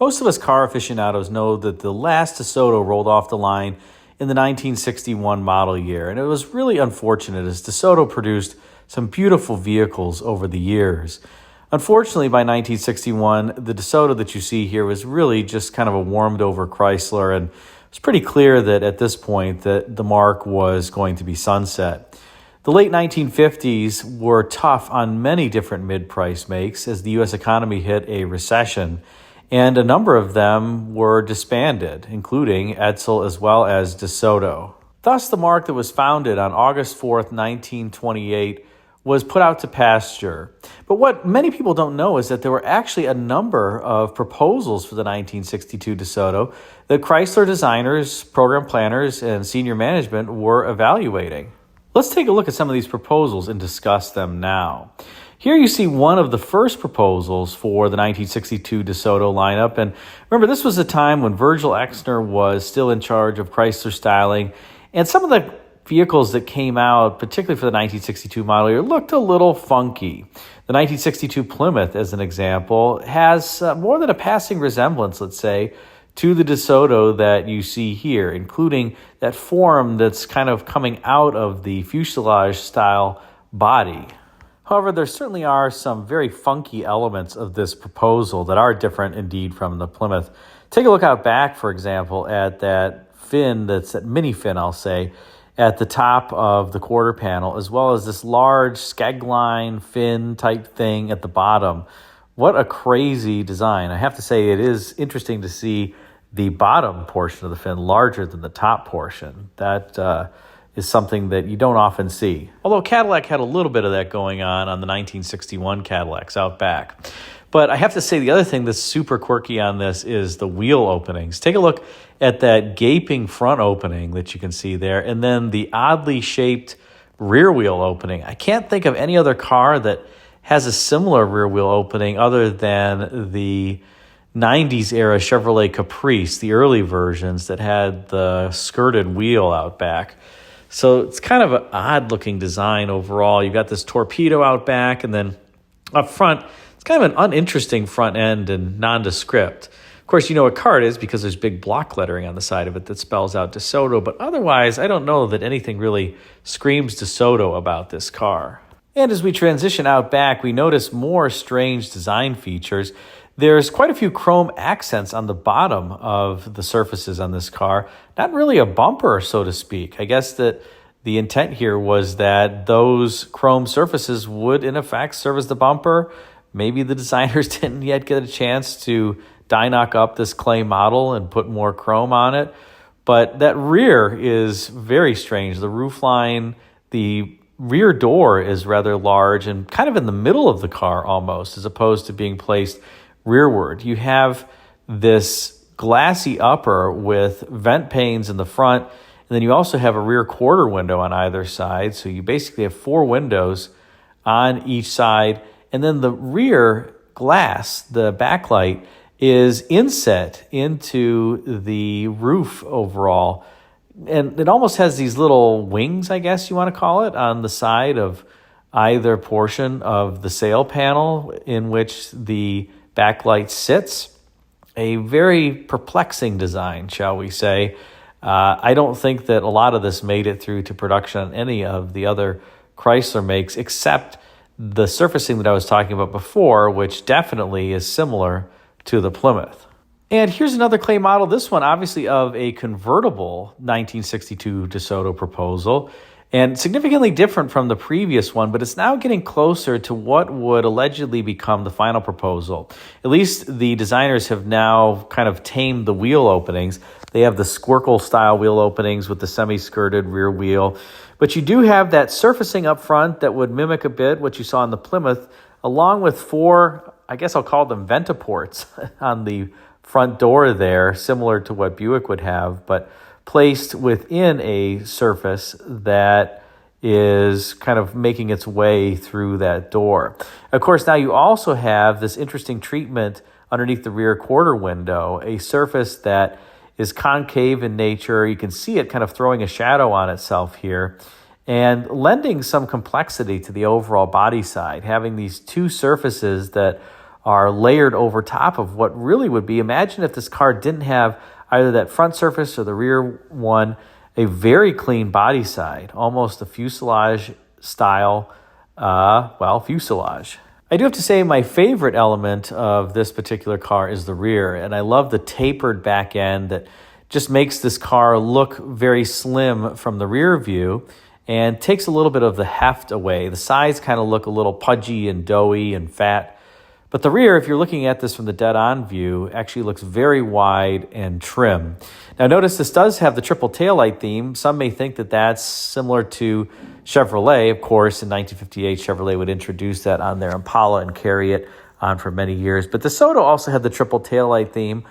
Most of us car aficionados know that the last DeSoto rolled off the line in the 1961 model year, and it was really unfortunate as DeSoto produced some beautiful vehicles over the years. Unfortunately, by 1961, the DeSoto that you see here was really just kind of a warmed-over Chrysler, and it's pretty clear that at this point that the mark was going to be sunset. The late 1950s were tough on many different mid-price makes as the U.S. economy hit a recession, and a number of them were disbanded, including Edsel as well as DeSoto. Thus, the mark that was founded on August 4th, 1928, was put out to pasture. But what many people don't know is that there were actually a number of proposals for the 1962 DeSoto that Chrysler designers, program planners, and senior management were evaluating. Let's take a look at some of these proposals and discuss them now. Here you see one of the first proposals for the 1962 DeSoto lineup. And remember, this was a time when Virgil Exner was still in charge of Chrysler styling. And some of the vehicles that came out, particularly for the 1962 model year, looked a little funky. The 1962 Plymouth, as an example, has more than a passing resemblance, let's say, to the DeSoto that you see here, including that form that's kind of coming out of the fuselage-style body. However, there certainly are some very funky elements of this proposal that are different indeed from the Plymouth. Take a look out back, for example, at that fin, that's that mini fin, I'll say, at the top of the quarter panel, as well as this large skegline fin type thing at the bottom. What a crazy design. I have to say it is interesting to see the bottom portion of the fin larger than the top portion. That is something that you don't often see. Although Cadillac had a little bit of that going on the 1961 Cadillacs out back. But I have to say the other thing that's super quirky on this is the wheel openings. Take a look at that gaping front opening that you can see there, and then the oddly shaped rear wheel opening. I can't think of any other car that has a similar rear wheel opening other than the 90s era Chevrolet Caprice, the early versions that had the skirted wheel out back. So it's kind of an odd looking design overall. You've got this torpedo out back, and then up front, it's kind of an uninteresting front end and nondescript. Of course, you know what car it is because there's big block lettering on the side of it that spells out DeSoto, but otherwise, I don't know that anything really screams DeSoto about this car. And as we transition out back, we notice more strange design features. There's quite a few chrome accents on the bottom of the surfaces on this car. Not really a bumper, so to speak. I guess that the intent here was that those chrome surfaces would, in effect, serve as the bumper. Maybe the designers didn't yet get a chance to die-knock up this clay model and put more chrome on it. But that rear is very strange. The roofline, the rear door is rather large and kind of in the middle of the car almost, as opposed to being placed rearward. You have this glassy upper with vent panes in the front, and then you also have a rear quarter window on either side. So you basically have 4 windows on each side, and then the rear glass, the backlight, is inset into the roof overall. And it almost has these little wings, I guess you want to call it, on the side of either portion of the sail panel in which the backlight sits. A very perplexing design, shall we say. I don't think that a lot of this made it through to production on any of the other Chrysler makes, except the surfacing that I was talking about before, which definitely is similar to the Plymouth. And here's another clay model, this one obviously of a convertible 1962 DeSoto proposal, and significantly different from the previous one, but it's now getting closer to what would allegedly become the final proposal. At least the designers have now kind of tamed the wheel openings. They have the Squircle-style wheel openings with the semi-skirted rear wheel, but you do have that surfacing up front that would mimic a bit what you saw in the Plymouth, along with 4, I guess I'll call them ventiports on the front door there, similar to what Buick would have, but placed within a surface that is kind of making its way through that door. Of course, now you also have this interesting treatment underneath the rear quarter window, a surface that is concave in nature. You can see it kind of throwing a shadow on itself here and lending some complexity to the overall body side, having these 2 surfaces that are layered over top of what really would be, imagine if this car didn't have either that front surface or the rear one, a very clean body side, almost a fuselage style, fuselage. I do have to say my favorite element of this particular car is the rear, and I love the tapered back end that just makes this car look very slim from the rear view and takes a little bit of the heft away. The sides kind of look a little pudgy and doughy and fat. But the rear, if you're looking at this from the dead-on view, actually looks very wide and trim. Now notice this does have the triple taillight theme. Some may think that that's similar to Chevrolet. Of course, in 1958, Chevrolet would introduce that on their Impala and carry it on for many years. But DeSoto also had the triple taillight theme,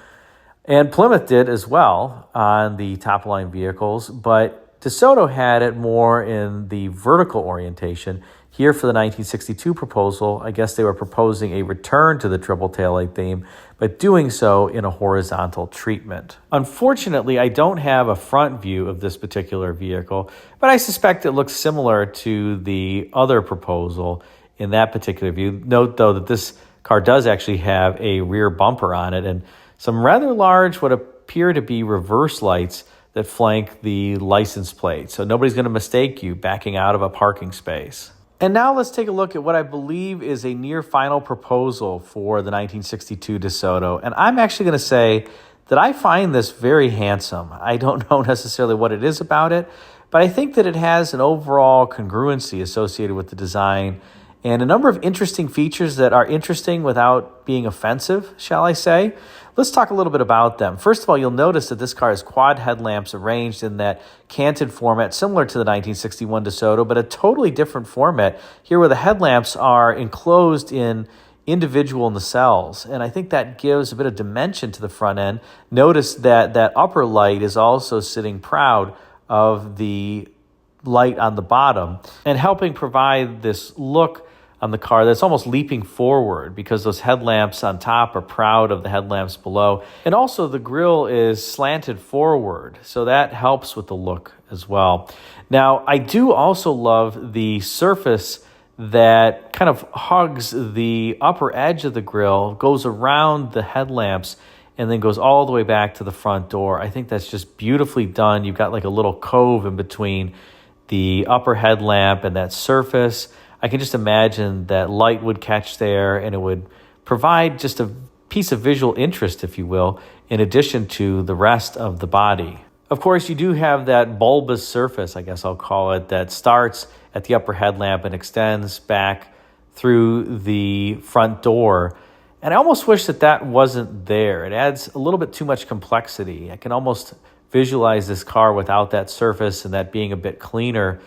and Plymouth did as well on the top-line vehicles. But DeSoto had it more in the vertical orientation. Here for the 1962 proposal, I guess they were proposing a return to the triple taillight theme, but doing so in a horizontal treatment. Unfortunately, I don't have a front view of this particular vehicle, but I suspect it looks similar to the other proposal in that particular view. Note, though, that this car does actually have a rear bumper on it and some rather large, what appear to be reverse lights that flank the license plate. So nobody's going to mistake you backing out of a parking space. And now let's take a look at what I believe is a near final proposal for the 1962 DeSoto. And I'm actually going to say that I find this very handsome. I don't know necessarily what it is about it, but I think that it has an overall congruency associated with the design and a number of interesting features that are interesting without being offensive, shall I say. Let's talk a little bit about them. First of all, you'll notice that this car has quad headlamps arranged in that canted format, similar to the 1961 DeSoto, but a totally different format here where the headlamps are enclosed in individual nacelles. And I think that gives a bit of dimension to the front end. Notice that that upper light is also sitting proud of the light on the bottom and helping provide this look on the car that's almost leaping forward because those headlamps on top are proud of the headlamps below. And also the grille is slanted forward, so that helps with the look as well. Now, I do also love the surface that kind of hugs the upper edge of the grille, goes around the headlamps, and then goes all the way back to the front door. I think that's just beautifully done. You've got like a little cove in between the upper headlamp and that surface. I can just imagine that light would catch there and it would provide just a piece of visual interest, if you will, in addition to the rest of the body. Of course, you do have that bulbous surface, I guess I'll call it, that starts at the upper headlamp and extends back through the front door. And I almost wish that that wasn't there. It adds a little bit too much complexity. I can almost visualize this car without that surface and that being a bit cleaner.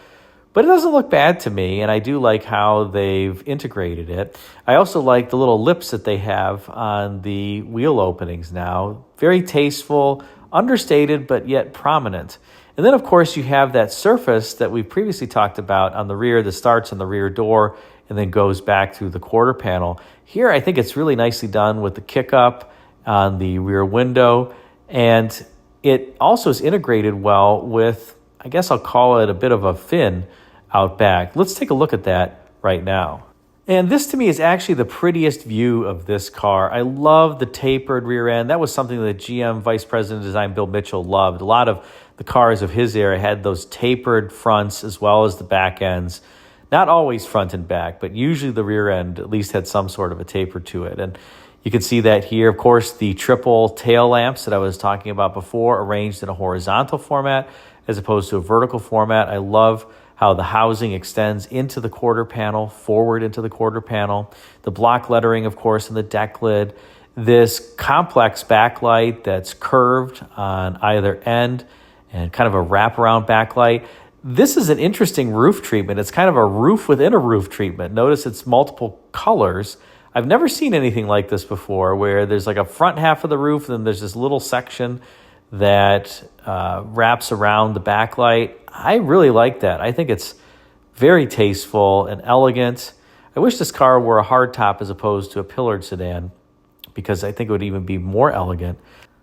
But it doesn't look bad to me, and I do like how they've integrated it. I also like the little lips that they have on the wheel openings now. Very tasteful, understated, but yet prominent. And then, of course, you have that surface that we previously talked about on the rear that starts on the rear door and then goes back through the quarter panel. Here, I think it's really nicely done with the kick-up on the rear window, and it also is integrated well with, I guess I'll call it a bit of a fin out back. Let's take a look at that right now. And this to me is actually the prettiest view of this car. I love the tapered rear end. That was something that GM Vice President of Design Bill Mitchell loved. A lot of the cars of his era had those tapered fronts as well as the back ends. Not always front and back, but usually the rear end at least had some sort of a taper to it. And you can see that here. Of course, the triple tail lamps that I was talking about before, arranged in a horizontal format as opposed to a vertical format. I love how the housing extends into the quarter panel, forward into the quarter panel. The block lettering, of course, in the deck lid. This complex backlight that's curved on either end and kind of a wraparound backlight. This is an interesting roof treatment. It's kind of a roof within a roof treatment. Notice it's multiple colors. I've never seen anything like this before, where there's like a front half of the roof, and then there's this little section that wraps around the backlight. I really like that. I think it's very tasteful and elegant. I wish this car were a hardtop as opposed to a pillared sedan, because I think it would even be more elegant.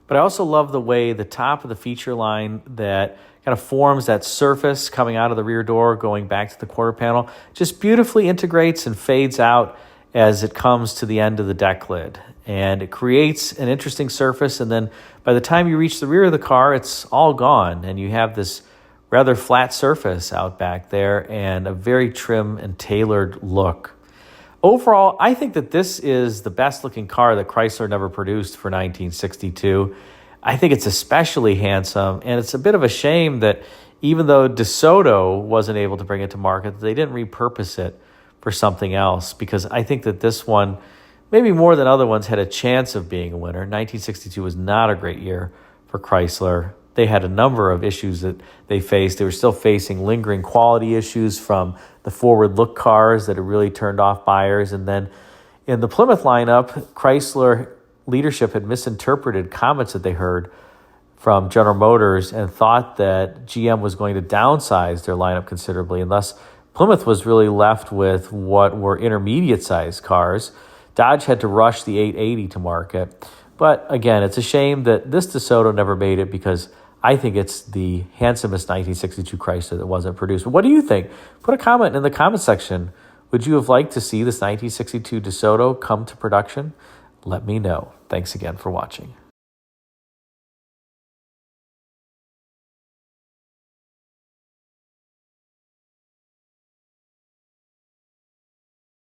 But I also love the way the top of the feature line that kind of forms that surface coming out of the rear door, going back to the quarter panel, just beautifully integrates and fades out as it comes to the end of the deck lid. And it creates an interesting surface, and then by the time you reach the rear of the car, it's all gone, and you have this rather flat surface out back there and a very trim and tailored look. Overall, I think that this is the best looking car that Chrysler never produced for 1962. I think it's especially handsome, and it's a bit of a shame that even though DeSoto wasn't able to bring it to market, they didn't repurpose it for something else, because I think that this one, maybe more than other ones, had a chance of being a winner. 1962 was not a great year for Chrysler. They had a number of issues that they faced. They were still facing lingering quality issues from the forward look cars that had really turned off buyers. And then in the Plymouth lineup, Chrysler leadership had misinterpreted comments that they heard from General Motors and thought that GM was going to downsize their lineup considerably, and thus Plymouth was really left with what were intermediate-sized cars. Dodge had to rush the 880 to market. But again, it's a shame that this DeSoto never made it, because I think it's the handsomest 1962 Chrysler that wasn't produced. But what do you think? Put a comment in the comment section. Would you have liked to see this 1962 DeSoto come to production? Let me know. Thanks again for watching.